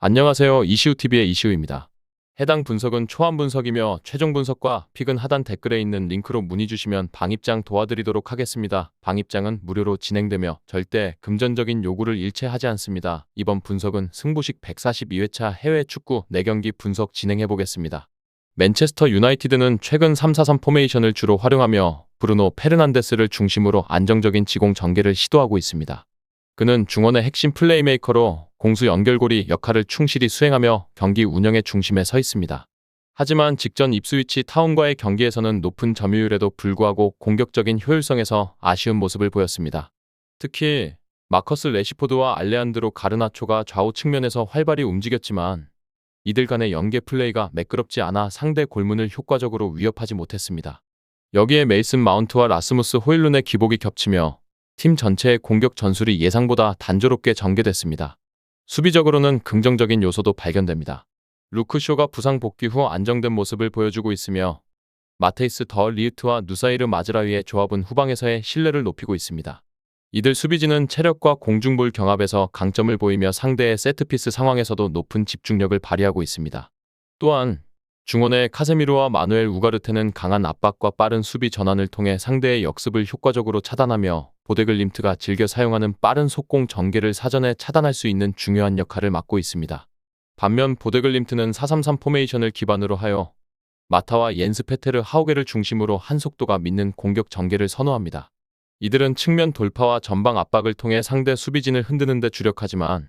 안녕하세요. 이시우TV의 이시우입니다. 해당 분석은 초안 분석이며 최종 분석과 픽은 하단 댓글에 있는 링크로 문의 주시면 방입장 도와드리도록 하겠습니다. 방입장은 무료로 진행되며 절대 금전적인 요구를 일체하지 않습니다. 이번 분석은 승부식 142회차 해외 축구 4경기 분석 진행해 보겠습니다. 맨체스터 유나이티드는 최근 3-4-3 포메이션을 주로 활용하며 브루노 페르난데스를 중심으로 안정적인 지공 전개를 시도하고 있습니다. 그는 중원의 핵심 플레이메이커로 공수 연결고리 역할을 충실히 수행하며 경기 운영의 중심에 서 있습니다. 하지만 직전 입스위치 타운과의 경기에서는 높은 점유율에도 불구하고 공격적인 효율성에서 아쉬운 모습을 보였습니다. 특히 마커스 레시포드와 알레한드로 가르나초가 좌우 측면에서 활발히 움직였지만 이들 간의 연계 플레이가 매끄럽지 않아 상대 골문을 효과적으로 위협하지 못했습니다. 여기에 메이슨 마운트와 라스무스 호일룬의 기복이 겹치며 팀 전체의 공격 전술이 예상보다 단조롭게 전개됐습니다. 수비적으로는 긍정적인 요소도 발견됩니다. 루크쇼가 부상 복귀 후 안정된 모습을 보여주고 있으며 마테이스 더 리우트와 누사이르 마즈라위의 조합은 후방에서의 신뢰를 높이고 있습니다. 이들 수비진은 체력과 공중볼 경합에서 강점을 보이며 상대의 세트피스 상황에서도 높은 집중력을 발휘하고 있습니다. 또한 중원의 카세미로와 마누엘 우가르테는 강한 압박과 빠른 수비 전환을 통해 상대의 역습을 효과적으로 차단하며 보데글림트가 즐겨 사용하는 빠른 속공 전개를 사전에 차단할 수 있는 중요한 역할을 맡고 있습니다. 반면 보데글림트는 4-3-3 포메이션을 기반으로 하여 마타와 옌스 페테르 하우게를 중심으로 한 속도가 믿는 공격 전개를 선호합니다. 이들은 측면 돌파와 전방 압박을 통해 상대 수비진을 흔드는 데 주력하지만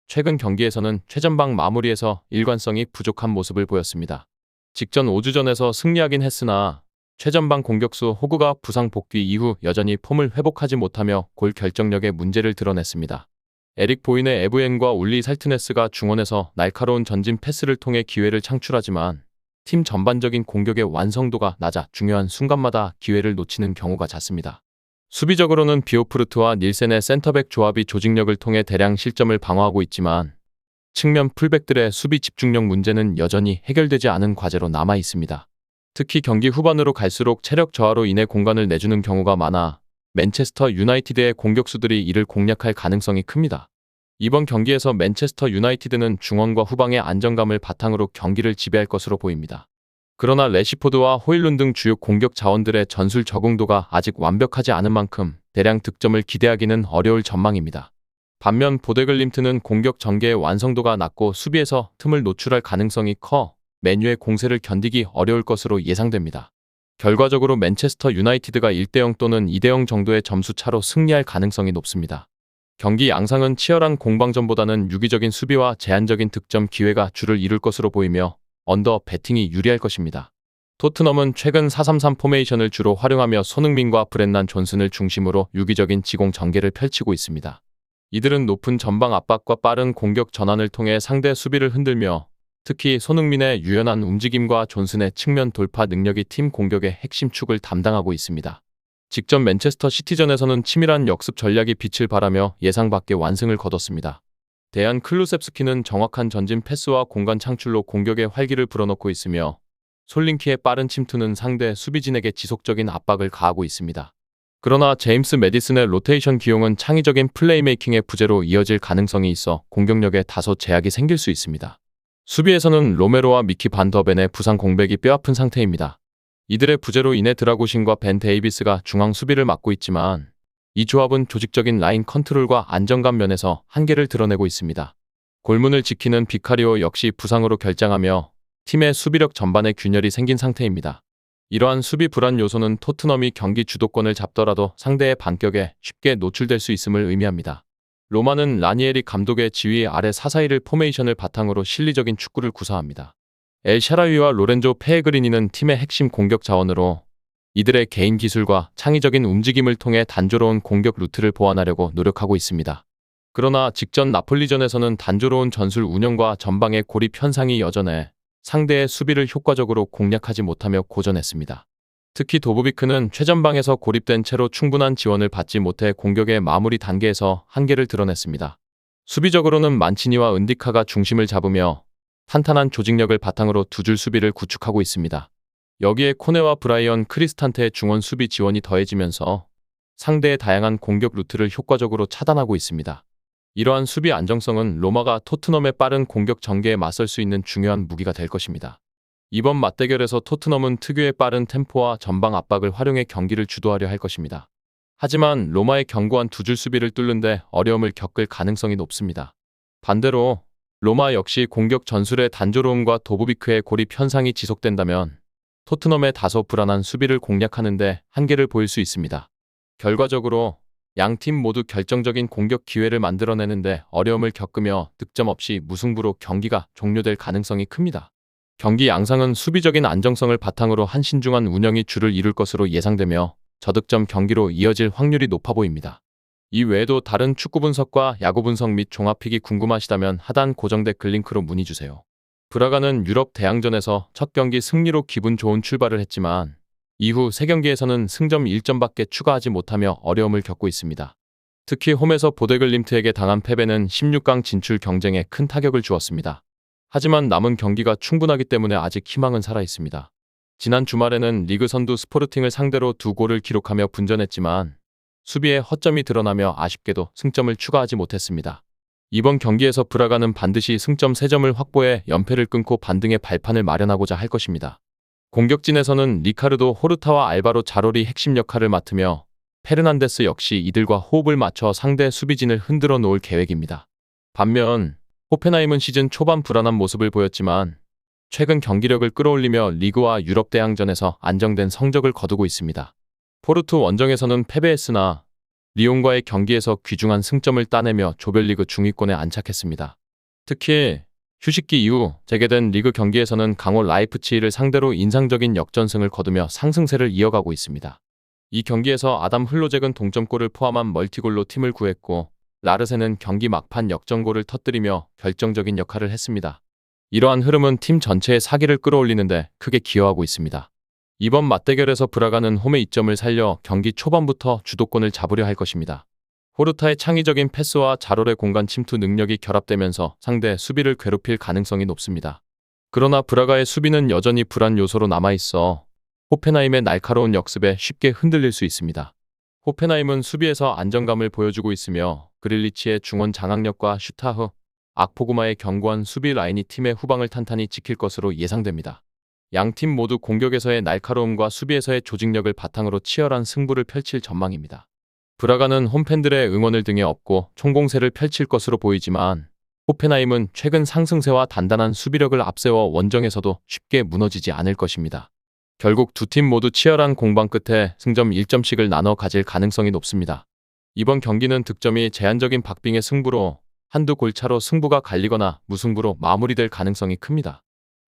최근 경기에서는 최전방 마무리에서 일관성이 부족한 모습을 보였습니다. 직전 5주전에서 승리하긴 했으나 최전방 공격수 호그가 부상 복귀 이후 여전히 폼을 회복하지 못하며 골 결정력에 문제를 드러냈습니다. 에릭 보인의 에브엔과 올리 살트네스가 중원에서 날카로운 전진 패스를 통해 기회를 창출하지만 팀 전반적인 공격의 완성도가 낮아 중요한 순간마다 기회를 놓치는 경우가 잦습니다. 수비적으로는 비오프르트와 닐센의 센터백 조합이 조직력을 통해 대량 실점을 방어하고 있지만 측면 풀백들의 수비 집중력 문제는 여전히 해결되지 않은 과제로 남아 있습니다. 특히 경기 후반으로 갈수록 체력 저하로 인해 공간을 내주는 경우가 많아 맨체스터 유나이티드의 공격수들이 이를 공략할 가능성이 큽니다. 이번 경기에서 맨체스터 유나이티드는 중원과 후방의 안정감을 바탕으로 경기를 지배할 것으로 보입니다. 그러나 레시포드와 호일룬 등 주요 공격 자원들의 전술 적응도가 아직 완벽하지 않은 만큼 대량 득점을 기대하기는 어려울 전망입니다. 반면 보데글림트는 공격 전개의 완성도가 낮고 수비에서 틈을 노출할 가능성이 커 맨유의 공세를 견디기 어려울 것으로 예상됩니다. 결과적으로 맨체스터 유나이티드가 1대0 또는 2대0 정도의 점수 차로 승리할 가능성이 높습니다. 경기 양상은 치열한 공방전보다는 유기적인 수비와 제한적인 득점 기회가 주를 이룰 것으로 보이며 언더 배팅이 유리할 것입니다. 토트넘은 최근 4-3-3 포메이션을 주로 활용하며 손흥민과 브렌난 존슨을 중심으로 유기적인 지공 전개를 펼치고 있습니다. 이들은 높은 전방 압박과 빠른 공격 전환을 통해 상대 수비를 흔들며 특히 손흥민의 유연한 움직임과 존슨의 측면 돌파 능력이 팀 공격의 핵심 축을 담당하고 있습니다. 직전 맨체스터 시티전에서는 치밀한 역습 전략이 빛을 발하며 예상 밖의 완승을 거뒀습니다. 대안 클루셉스키는 정확한 전진 패스와 공간 창출로 공격의 활기를 불어넣고 있으며 솔링키의 빠른 침투는 상대 수비진에게 지속적인 압박을 가하고 있습니다. 그러나 제임스 매디슨의 로테이션 기용은 창의적인 플레이메이킹의 부재로 이어질 가능성이 있어 공격력에 다소 제약이 생길 수 있습니다. 수비에서는 로메로와 미키 반더벤의 부상 공백이 뼈아픈 상태입니다. 이들의 부재로 인해 드라구신과 벤 데이비스가 중앙 수비를 맡고 있지만 이 조합은 조직적인 라인 컨트롤과 안정감 면에서 한계를 드러내고 있습니다. 골문을 지키는 비카리오 역시 부상으로 결장하며 팀의 수비력 전반에 균열이 생긴 상태입니다. 이러한 수비 불안 요소는 토트넘이 경기 주도권을 잡더라도 상대의 반격에 쉽게 노출될 수 있음을 의미합니다. 로마는 라니에리 감독의 지휘 아래 4-4-1을 포메이션을 바탕으로 실리적인 축구를 구사합니다. 엘 샤라위와 로렌조 페에그리니는 팀의 핵심 공격 자원으로 이들의 개인 기술과 창의적인 움직임을 통해 단조로운 공격 루트를 보완하려고 노력하고 있습니다. 그러나 직전 나폴리전에서는 단조로운 전술 운영과 전방의 고립 현상이 여전해 상대의 수비를 효과적으로 공략하지 못하며 고전했습니다. 특히 도브비크는 최전방에서 고립된 채로 충분한 지원을 받지 못해 공격의 마무리 단계에서 한계를 드러냈습니다. 수비적으로는 만치니와 은디카가 중심을 잡으며 탄탄한 조직력을 바탕으로 두 줄 수비를 구축하고 있습니다. 여기에 코네와 브라이언 크리스탄테의 중원 수비 지원이 더해지면서 상대의 다양한 공격 루트를 효과적으로 차단하고 있습니다. 이러한 수비 안정성은 로마가 토트넘의 빠른 공격 전개에 맞설 수 있는 중요한 무기가 될 것입니다. 이번 맞대결에서 토트넘은 특유의 빠른 템포와 전방 압박을 활용해 경기를 주도하려 할 것입니다. 하지만 로마의 견고한 두 줄 수비를 뚫는데 어려움을 겪을 가능성이 높습니다. 반대로 로마 역시 공격 전술의 단조로움과 도부비크의 고립 현상이 지속된다면 토트넘의 다소 불안한 수비를 공략하는 데 한계를 보일 수 있습니다. 결과적으로 양팀 모두 결정적인 공격 기회를 만들어내는데 어려움을 겪으며 득점 없이 무승부로 경기가 종료될 가능성이 큽니다. 경기 양상은 수비적인 안정성을 바탕으로 한 신중한 운영이 주를 이룰 것으로 예상되며 저득점 경기로 이어질 확률이 높아 보입니다. 이 외에도 다른 축구 분석과 야구 분석 및 종합픽이 궁금하시다면 하단 고정 댓글 링크로 문의 주세요. 브라가는 유럽 대항전에서 첫 경기 승리로 기분 좋은 출발을 했지만 이후 3경기에서는 승점 1점밖에 추가하지 못하며 어려움을 겪고 있습니다. 특히 홈에서 보데글림트에게 당한 패배는 16강 진출 경쟁에 큰 타격을 주었습니다. 하지만 남은 경기가 충분하기 때문에 아직 희망은 살아있습니다. 지난 주말에는 리그 선두 스포르팅을 상대로 2골을 기록하며 분전했지만 수비에 허점이 드러나며 아쉽게도 승점을 추가하지 못했습니다. 이번 경기에서 브라가는 반드시 승점 3점을 확보해 연패를 끊고 반등의 발판을 마련하고자 할 것입니다. 공격진에서는 리카르도 호르타와 알바로 자롤이 핵심 역할을 맡으며 페르난데스 역시 이들과 호흡을 맞춰 상대 수비진을 흔들어 놓을 계획입니다. 반면 호펜하임은 시즌 초반 불안한 모습을 보였지만 최근 경기력을 끌어올리며 리그와 유럽 대항전에서 안정된 성적을 거두고 있습니다. 포르투 원정에서는 패배했으나 리옹과의 경기에서 귀중한 승점을 따내며 조별리그 중위권에 안착했습니다. 특히 휴식기 이후 재개된 리그 경기에서는 강호 라이프치히를 상대로 인상적인 역전승을 거두며 상승세를 이어가고 있습니다. 이 경기에서 아담 흘로잭은 동점골을 포함한 멀티골로 팀을 구했고 라르세는 경기 막판 역전골을 터뜨리며 결정적인 역할을 했습니다. 이러한 흐름은 팀 전체의 사기를 끌어올리는데 크게 기여하고 있습니다. 이번 맞대결에서 브라가는 홈의 이점을 살려 경기 초반부터 주도권을 잡으려 할 것입니다. 호르타의 창의적인 패스와 자롤의 공간 침투 능력이 결합되면서 상대 수비를 괴롭힐 가능성이 높습니다. 그러나 브라가의 수비는 여전히 불안 요소로 남아있어 호펜하임의 날카로운 역습에 쉽게 흔들릴 수 있습니다. 호펜하임은 수비에서 안정감을 보여주고 있으며 그릴리치의 중원 장악력과 슈타흐, 악포구마의 견고한 수비 라인이 팀의 후방을 탄탄히 지킬 것으로 예상됩니다. 양팀 모두 공격에서의 날카로움과 수비에서의 조직력을 바탕으로 치열한 승부를 펼칠 전망입니다. 브라가는 홈팬들의 응원을 등에 업고 총공세를 펼칠 것으로 보이지만 호펜하임은 최근 상승세와 단단한 수비력을 앞세워 원정에서도 쉽게 무너지지 않을 것입니다. 결국 두 팀 모두 치열한 공방 끝에 승점 1점씩을 나눠 가질 가능성이 높습니다. 이번 경기는 득점이 제한적인 박빙의 승부로 한두 골차로 승부가 갈리거나 무승부로 마무리될 가능성이 큽니다.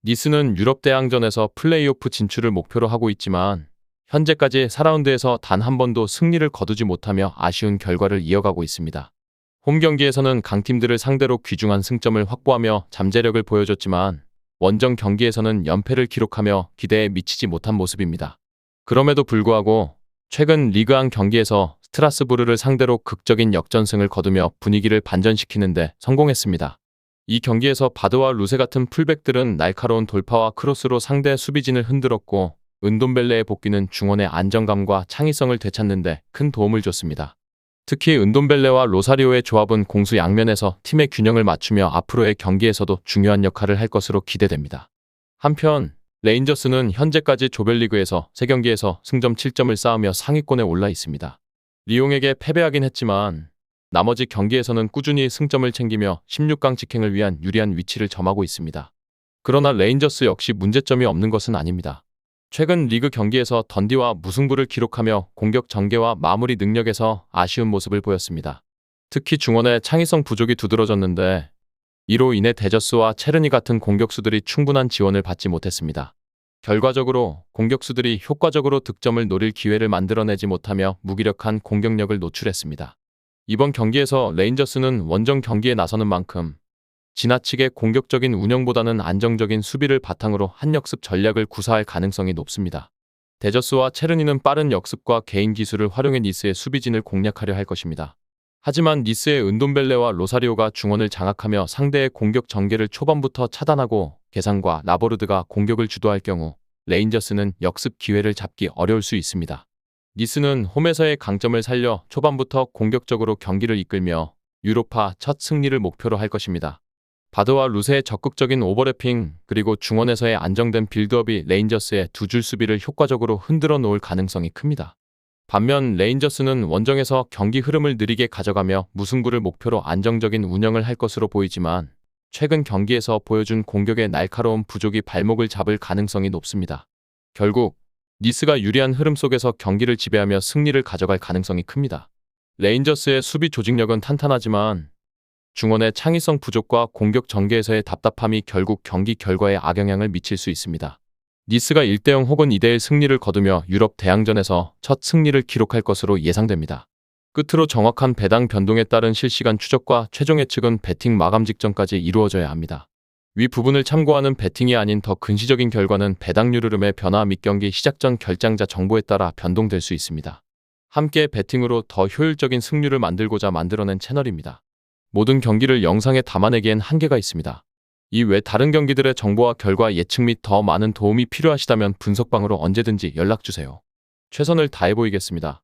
니스는 유럽 대항전에서 플레이오프 진출을 목표로 하고 있지만 현재까지 4라운드에서 단 한 번도 승리를 거두지 못하며 아쉬운 결과를 이어가고 있습니다. 홈 경기에서는 강팀들을 상대로 귀중한 승점을 확보하며 잠재력을 보여줬지만 원정 경기에서는 연패를 기록하며 기대에 미치지 못한 모습입니다. 그럼에도 불구하고 최근 리그안 경기에서 스트라스부르를 상대로 극적인 역전승을 거두며 분위기를 반전시키는데 성공했습니다. 이 경기에서 바드와 루세 같은 풀백들은 날카로운 돌파와 크로스로 상대 수비진을 흔들었고 은돔벨레의 복귀는 중원의 안정감과 창의성을 되찾는 데 큰 도움을 줬습니다. 특히 은돔벨레와 로사리오의 조합은 공수 양면에서 팀의 균형을 맞추며 앞으로의 경기에서도 중요한 역할을 할 것으로 기대됩니다. 한편 레인저스는 현재까지 조별리그에서 3경기에서 승점 7점을 쌓으며 상위권에 올라 있습니다. 리옹에게 패배하긴 했지만 나머지 경기에서는 꾸준히 승점을 챙기며 16강 직행을 위한 유리한 위치를 점하고 있습니다. 그러나 레인저스 역시 문제점이 없는 것은 아닙니다. 최근 리그 경기에서 던디와 무승부를 기록하며 공격 전개와 마무리 능력에서 아쉬운 모습을 보였습니다. 특히 중원의 창의성 부족이 두드러졌는데 이로 인해 데저스와 체르니 같은 공격수들이 충분한 지원을 받지 못했습니다. 결과적으로 공격수들이 효과적으로 득점을 노릴 기회를 만들어내지 못하며 무기력한 공격력을 노출했습니다. 이번 경기에서 레인저스는 원정 경기에 나서는 만큼 지나치게 공격적인 운영보다는 안정적인 수비를 바탕으로 한 역습 전략을 구사할 가능성이 높습니다. 데저스와 체르니는 빠른 역습과 개인 기술을 활용해 니스의 수비진을 공략하려 할 것입니다. 하지만 니스의 은돔벨레와 로사리오가 중원을 장악하며 상대의 공격 전개를 초반부터 차단하고 게상과 라보르드가 공격을 주도할 경우 레인저스는 역습 기회를 잡기 어려울 수 있습니다. 니스는 홈에서의 강점을 살려 초반부터 공격적으로 경기를 이끌며 유로파 첫 승리를 목표로 할 것입니다. 바드와 루세의 적극적인 오버래핑 그리고 중원에서의 안정된 빌드업이 레인저스의 두 줄 수비를 효과적으로 흔들어 놓을 가능성이 큽니다. 반면 레인저스는 원정에서 경기 흐름을 느리게 가져가며 무승부를 목표로 안정적인 운영을 할 것으로 보이지만 최근 경기에서 보여준 공격의 날카로운 부족이 발목을 잡을 가능성이 높습니다. 결국 니스가 유리한 흐름 속에서 경기를 지배하며 승리를 가져갈 가능성이 큽니다. 레인저스의 수비 조직력은 탄탄하지만 중원의 창의성 부족과 공격 전개에서의 답답함이 결국 경기 결과에 악영향을 미칠 수 있습니다. 니스가 1대0 혹은 2대1 승리를 거두며 유럽 대항전에서 첫 승리를 기록할 것으로 예상됩니다. 끝으로 정확한 배당 변동에 따른 실시간 추적과 최종 예측은 배팅 마감 직전까지 이루어져야 합니다. 위 부분을 참고하는 배팅이 아닌 더 근시적인 결과는 배당률 흐름의 변화 및 경기 시작 전 결장자 정보에 따라 변동될 수 있습니다. 함께 배팅으로 더 효율적인 승률을 만들고자 만들어낸 채널입니다. 모든 경기를 영상에 담아내기엔 한계가 있습니다. 이외 다른 경기들의 정보와 결과 예측 및 더 많은 도움이 필요하시다면 분석방으로 언제든지 연락주세요. 최선을 다해 보이겠습니다.